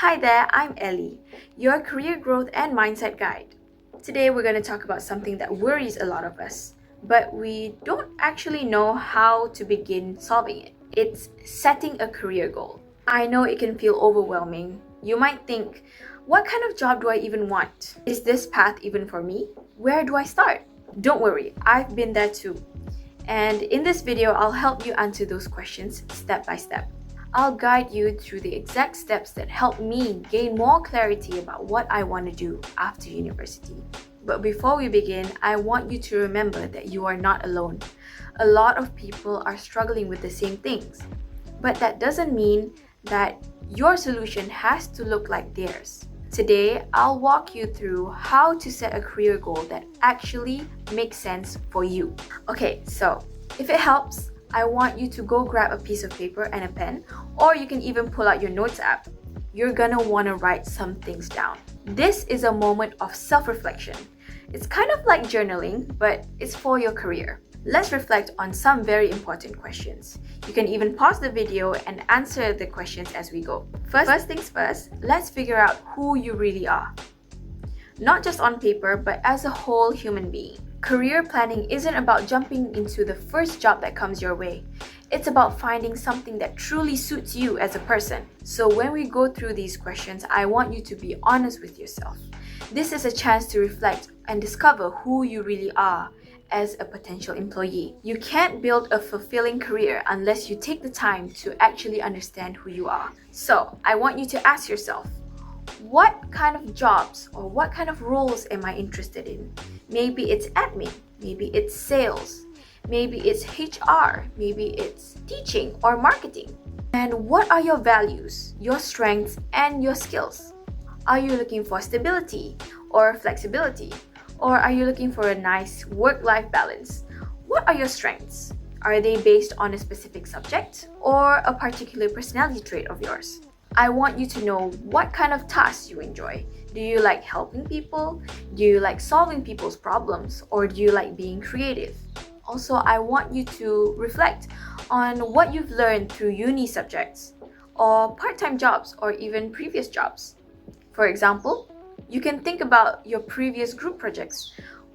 Hi there, I'm Elly, your career growth and mindset guide. Today we're going to talk about something that worries a lot of us, but we don't actually know how to begin solving it. It's setting a career goal. I know it can feel overwhelming. You might think, what kind of job do I even want? Is this path even for me? Where do I start? Don't worry, I've been there too. And in this video, I'll help you answer those questions step by step. I'll guide you through the exact steps that help me gain more clarity about what I want to do after university. But before we begin, I want you to remember that you are not alone. A lot of people are struggling with the same things. But that doesn't mean that your solution has to look like theirs. Today, I'll walk you through how to set a career goal that actually makes sense for you. Okay, so if it helps, I want you to go grab a piece of paper and a pen, or you can even pull out your notes app. You're gonna wanna write some things down. This is a moment of self-reflection. It's kind of like journaling, but it's for your career. Let's reflect on some very important questions. You can even pause the video and answer the questions as we go. First things first, let's figure out who you really are. Not just on paper, but as a whole human being. Career planning isn't about jumping into the first job that comes your way. It's about finding something that truly suits you as a person. So when we go through these questions, I want you to be honest with yourself. This is a chance to reflect and discover who you really are as a potential employee. You can't build a fulfilling career unless you take the time to actually understand who you are. So I want you to ask yourself, what kind of jobs or what kind of roles am I interested in? Maybe it's admin, maybe it's sales, maybe it's HR, maybe it's teaching or marketing. And what are your values, your strengths, and your skills? Are you looking for stability or flexibility? Or are you looking for a nice work-life balance? What are your strengths? Are they based on a specific subject or a particular personality trait of yours? I want you to know what kind of tasks you enjoy. Do you like helping people? Do you like solving people's problems? Or do you like being creative? Also, I want you to reflect on what you've learned through uni subjects or part-time jobs or even previous jobs. For example, you can think about your previous group projects.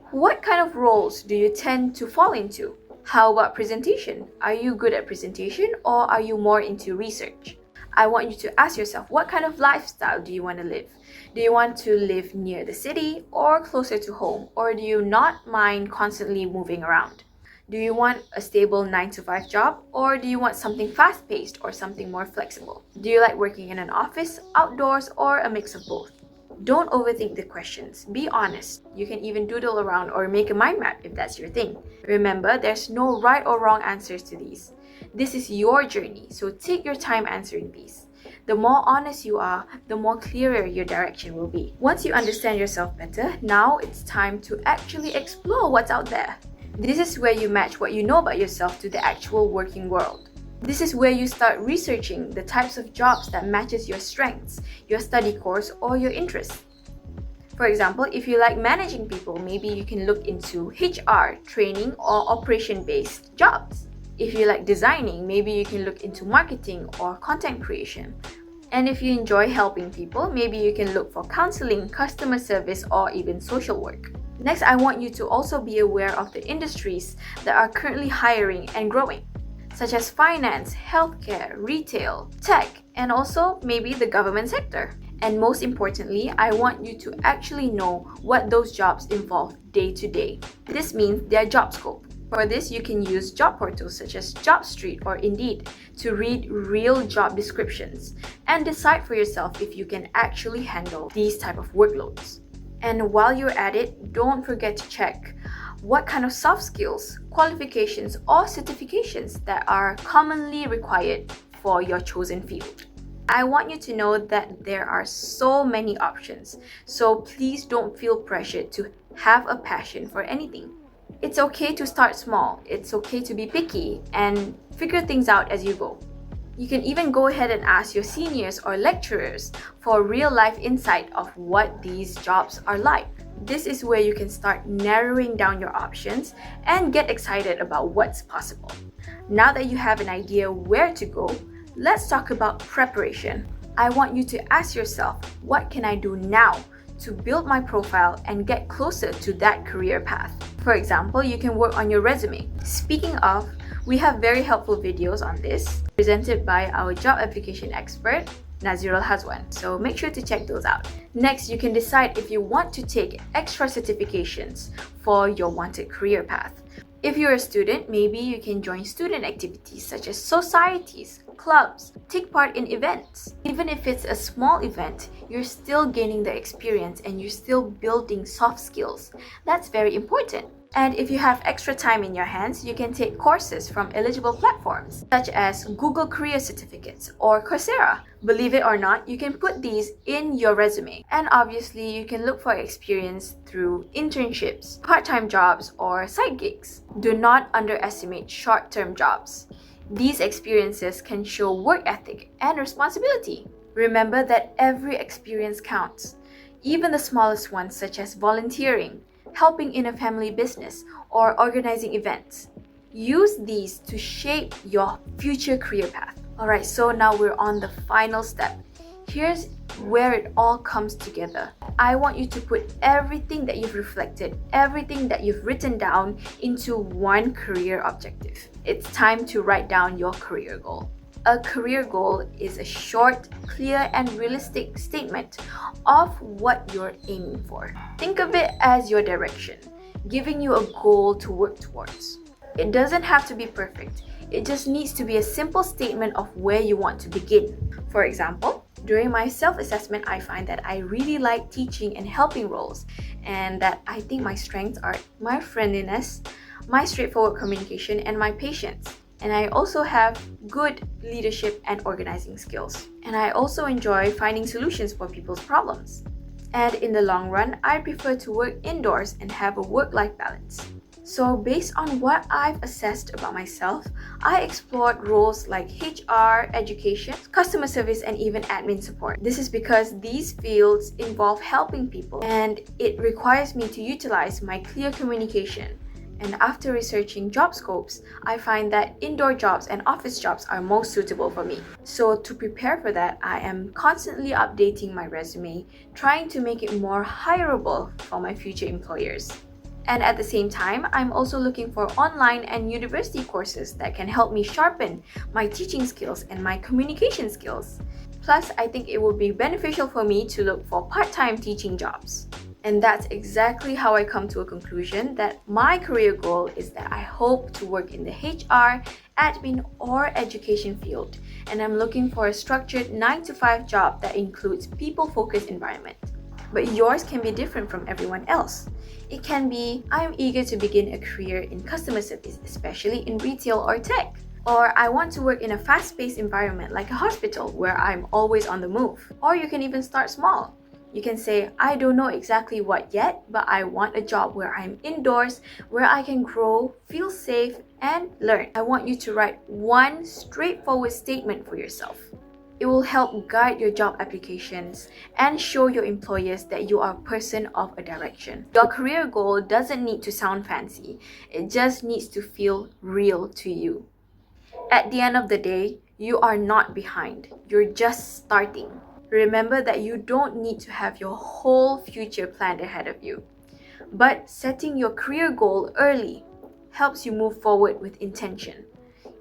What kind of roles do you tend to fall into? How about presentation? Are you good at presentation or are you more into research? I want you to ask yourself, what kind of lifestyle do you want to live? Do you want to live near the city or closer to home? Or do you not mind constantly moving around? Do you want a stable 9-to-5 job or do you want something fast-paced or something more flexible? Do you like working in an office, outdoors, or a mix of both? Don't overthink the questions. Be honest. You can even doodle around or make a mind map if that's your thing. Remember, there's no right or wrong answers to these. This is your journey, so take your time answering these. The more honest you are, the more clearer your direction will be. Once you understand yourself better, now it's time to actually explore what's out there. This is where you match what you know about yourself to the actual working world. This is where you start researching the types of jobs that matches your strengths, your study course, or your interests. For example, if you like managing people, maybe you can look into HR, training, or operation-based jobs. If you like designing, maybe you can look into marketing or content creation. And if you enjoy helping people, maybe you can look for counseling, customer service, or even social work. Next, I want you to also be aware of the industries that are currently hiring and growing, such as finance, healthcare, retail, tech, and also maybe the government sector. And most importantly, I want you to actually know what those jobs involve day to day. This means their job scope. For this, you can use job portals such as JobStreet or Indeed to read real job descriptions and decide for yourself if you can actually handle these type of workloads. And while you're at it, don't forget to check what kind of soft skills, qualifications, or certifications that are commonly required for your chosen field. I want you to know that there are so many options, so please don't feel pressured to have a passion for anything. It's okay to start small, it's okay to be picky and figure things out as you go. You can even go ahead and ask your seniors or lecturers for real-life insight of what these jobs are like. This is where you can start narrowing down your options and get excited about what's possible. Now that you have an idea where to go, let's talk about preparation. I want you to ask yourself, what can I do now to build my profile and get closer to that career path? For example, you can work on your resume. Speaking of, we have very helpful videos on this presented by our job application expert, Nazirul Hazwan. So make sure to check those out. Next, you can decide if you want to take extra certifications for your wanted career path. If you're a student, maybe you can join student activities such as societies, clubs, take part in events. Even if it's a small event, you're still gaining the experience and you're still building soft skills. That's very important. And if you have extra time in your hands, you can take courses from eligible platforms such as Google Career Certificates or Coursera. Believe it or not, you can put these in your resume. And obviously, you can look for experience through internships, part-time jobs, or side gigs. Do not underestimate short-term jobs. These experiences can show work ethic and responsibility. Remember that every experience counts, even the smallest ones such as volunteering, helping in a family business, or organizing events. Use these to shape your future career path. Alright, so now we're on the final step. Here's where it all comes together. I want you to put everything that you've reflected, everything that you've written down into one career objective. It's time to write down your career goal. A career goal is a short, clear, and realistic statement of what you're aiming for. Think of it as your direction, giving you a goal to work towards. It doesn't have to be perfect. It just needs to be a simple statement of where you want to begin. For example, during my self-assessment, I find that I really like teaching and helping roles, and that I think my strengths are my friendliness, my straightforward communication, and my patience. And I also have good leadership and organizing skills. And I also enjoy finding solutions for people's problems. And in the long run, I prefer to work indoors and have a work-life balance. So based on what I've assessed about myself, I explored roles like HR, education, customer service, and even admin support. This is because these fields involve helping people and it requires me to utilize my clear communication. And after researching job scopes, I find that indoor jobs and office jobs are most suitable for me. So to prepare for that, I am constantly updating my resume, trying to make it more hireable for my future employers. And at the same time, I'm also looking for online and university courses that can help me sharpen my teaching skills and my communication skills. Plus, I think it will be beneficial for me to look for part-time teaching jobs. And that's exactly how I come to a conclusion that my career goal is that I hope to work in the HR, admin, or education field. And I'm looking for a structured 9-to-5 job that includes people-focused environment. But yours can be different from everyone else. It can be, I'm eager to begin a career in customer service, especially in retail or tech. Or I want to work in a fast-paced environment like a hospital where I'm always on the move. Or you can even start small. You can say, I don't know exactly what yet, but I want a job where I'm indoors, where I can grow, feel safe, and learn. I want you to write one straightforward statement for yourself. It will help guide your job applications and show your employers that you are a person of a direction. Your career goal doesn't need to sound fancy. It just needs to feel real to you. At the end of the day, you are not behind. You're just starting. Remember that you don't need to have your whole future planned ahead of you. But setting your career goal early helps you move forward with intention,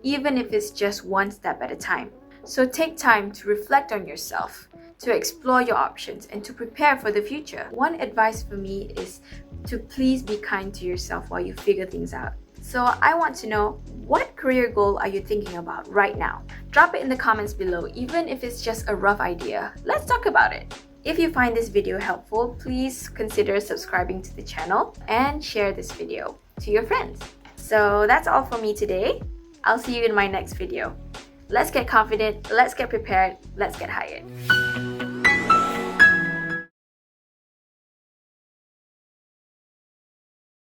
even if it's just one step at a time. So take time to reflect on yourself, to explore your options, and to prepare for the future. One advice for me is to please be kind to yourself while you figure things out. So I want to know, what career goal are you thinking about right now? Drop it in the comments below, even if it's just a rough idea. Let's talk about it. If you find this video helpful, please consider subscribing to the channel and share this video to your friends. So that's all for me today. I'll see you in my next video. Let's get confident, let's get prepared, let's get hired.